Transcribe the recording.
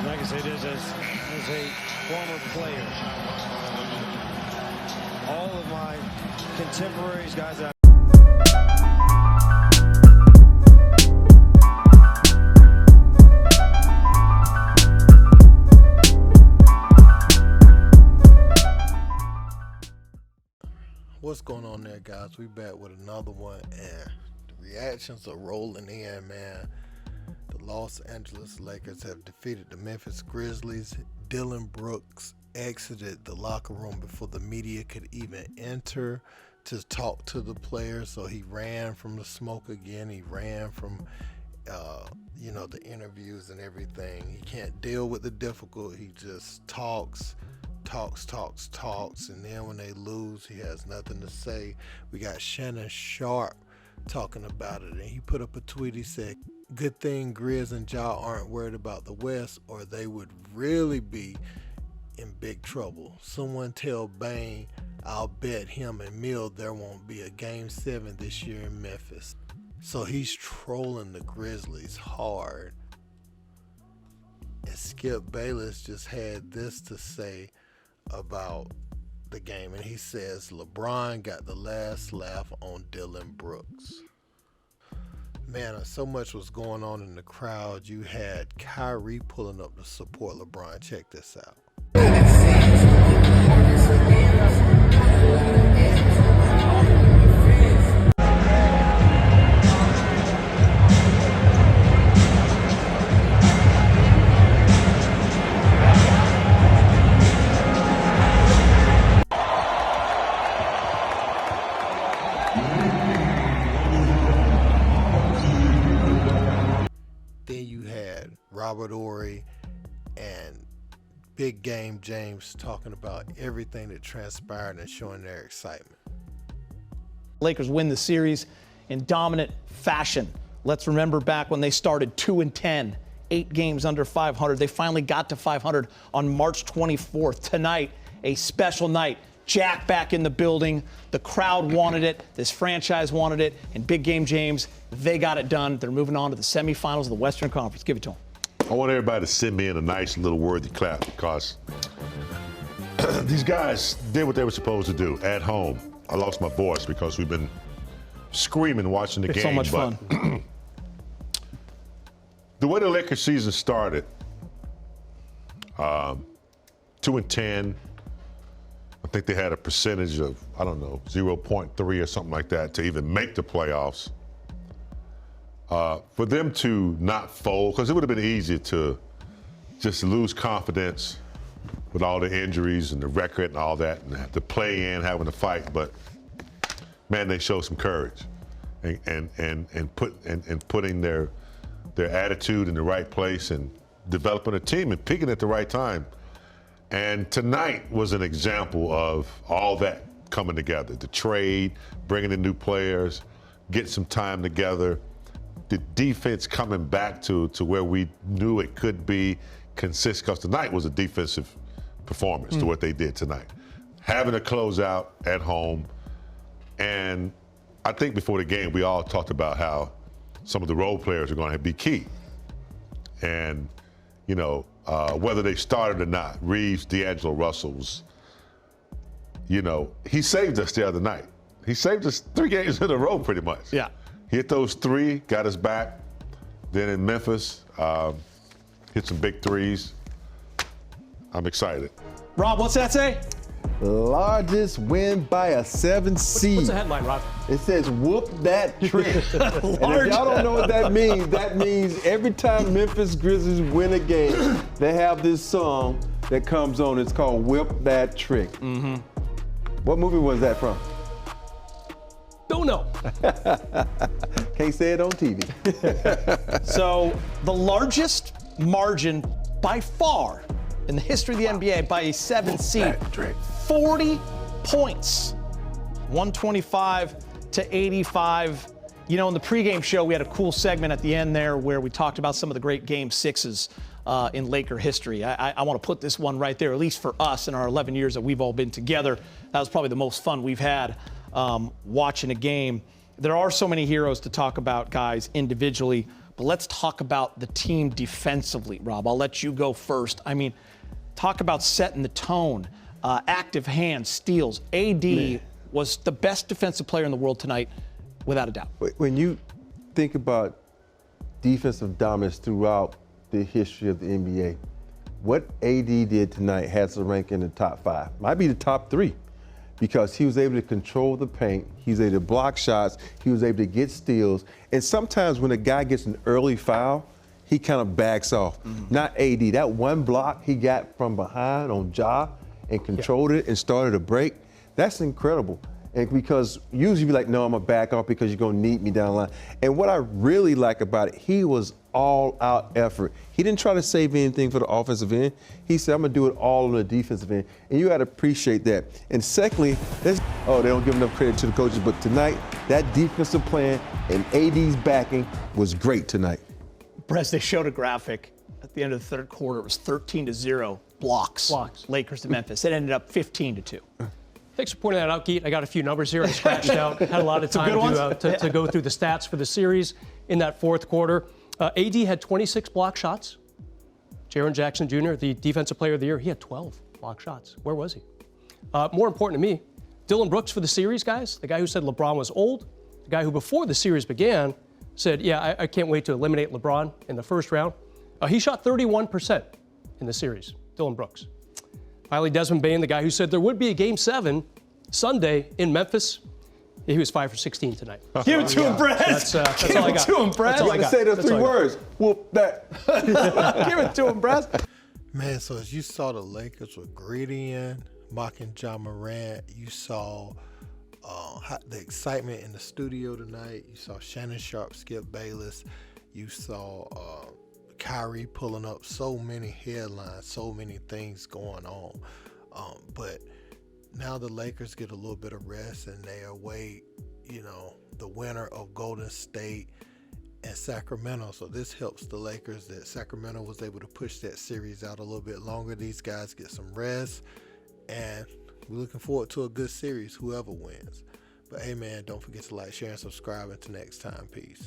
Like I said, as a former player, all of my contemporaries, guys that What's going on there, guys? We back with another one, and the reactions are rolling in, man. The Los Angeles Lakers have defeated the Memphis Grizzlies. Dillon Brooks exited the locker room before the media could even enter to talk to the players, so he ran from the smoke again. He ran from the interviews and everything. He can't deal with the difficult. He just talks, and then when they lose, he has nothing to say. We got Shannon Sharpe talking about it, and he put up a tweet. He said, "Good thing Grizz and Ja aren't worried about the West, or they would really be in big trouble. Someone tell Bane I'll bet him and Mill there won't be a Game 7 this year in Memphis." So he's trolling the Grizzlies hard. And Skip Bayless just had this to say about the game, and he says LeBron got the last laugh on Dillon Brooks. Man, so much was going on in the crowd. You had Kyrie pulling up to support LeBron. Check this out. Then you had Robert Horry and Big Game James talking about everything that transpired and showing their excitement. Lakers win the series in dominant fashion. Let's remember back when they started 2-10, 8 games under 500. They finally got to 500 on March 24th. Tonight, a special night. Jack back in the building. The crowd wanted it. This franchise wanted it. And Big Game James, they got it done. They're moving on to the semifinals of the Western Conference. Give it to them. I want everybody to send me in a nice little worthy clap because these guys did what they were supposed to do at home. I lost my voice because we've been screaming watching the game. So much fun. The way the Lakers season started, 2-10. I think they had a percentage of, 0.3 or something like that to even make the playoffs. For them to not fold, because it would have been easy to just lose confidence with all the injuries and the record and all that, and have to play in, having to fight. But man, they showed some courage and putting their attitude in the right place and developing a team and picking at the right time. And tonight was an example of all that coming together. The trade, bringing in new players, getting some time together, the defense coming back to where we knew it could be consistent, because tonight was a defensive performance to what they did tonight. Having a closeout at home. And I think before the game, we all talked about how some of the role players are going to be key. And, whether they started or not, Reeves, D'Angelo Russell's, he saved us the other night. He saved us 3 games in a row pretty much. Yeah. Hit those 3, got us back. Then in Memphis, hit some big threes. I'm excited. Rob, what's that say? Largest win by a 7 seed. What's the headline, Rob? It says, "Whoop that trick." And if y'all don't know what that means every time Memphis Grizzlies win a game, they have this song that comes on. It's called "Whip That Trick." Mm-hmm. What movie was that from? Don't know. Can't say it on TV. So the largest margin by far in the history of the NBA by a 7 seed, 40 points, 125-85. In the pregame show, we had a cool segment at the end there where we talked about some of the great Game 6s in Laker history. I want to put this one right there, at least for us in our 11 years that we've all been together. That was probably the most fun we've had watching a game. There are so many heroes to talk about, guys, individually, But let's talk about the team defensively, Rob. I'll let you go first. I mean, talk about setting the tone. Active hands, steals. AD was the best defensive player in the world tonight, without a doubt. When you think about defensive dominance throughout the history of the NBA, what AD did tonight has to rank in the top 5. Might be the top 3, because he was able to control the paint, he was able to block shots, he was able to get steals, and sometimes when a guy gets an early foul, he kind of backs off. Not AD. That one block he got from behind on Ja and controlled it and started a break, that's incredible. And because usually you be like, no, I'm gonna back off because you're gonna need me down the line. And what I really like about it, he was all out effort. He didn't try to save anything for the offensive end. He said, I'm gonna do it all on the defensive end. And you gotta appreciate that. And secondly, they don't give enough credit to the coaches, but tonight, that defensive plan and AD's backing was great tonight. Brez, they showed a graphic at the end of the third quarter. It was 13-0 blocks. Lakers to Memphis. It ended up 15-2. Thanks for pointing that out, Geet. I got a few numbers here I scratched out. Had a lot of time to go through the stats for the series in that fourth quarter. AD had 26 block shots. Jaren Jackson Jr., the Defensive Player of the Year, he had 12 block shots. Where was he? More important to me, Dillon Brooks for the series, guys, the guy who said LeBron was old, the guy who before the series began said, yeah, I can't wait to eliminate LeBron in the first round. He shot 31% in the series, Dillon Brooks. Finally, Desmond Bane, the guy who said there would be a Game 7 Sunday in Memphis. He was 5 for 16 tonight. Give it to him, Brez. That's all I got. Give it to him, Brez. You gotta say those 3 words. Whoop that. Give it to him, Brez. Man, so as you saw the Lakers with Griddy in, mocking Ja Morant, you saw the excitement in the studio tonight. You saw Shannon Sharpe, Skip Bayless. You saw Kyrie pulling up so many headlines, so many things going on. But now the Lakers get a little bit of rest and they await, the winner of Golden State and Sacramento. So this helps the Lakers that Sacramento was able to push that series out a little bit longer. These guys get some rest, and we're looking forward to a good series, whoever wins. But hey, man, don't forget to like, share, and subscribe. Until next time, peace.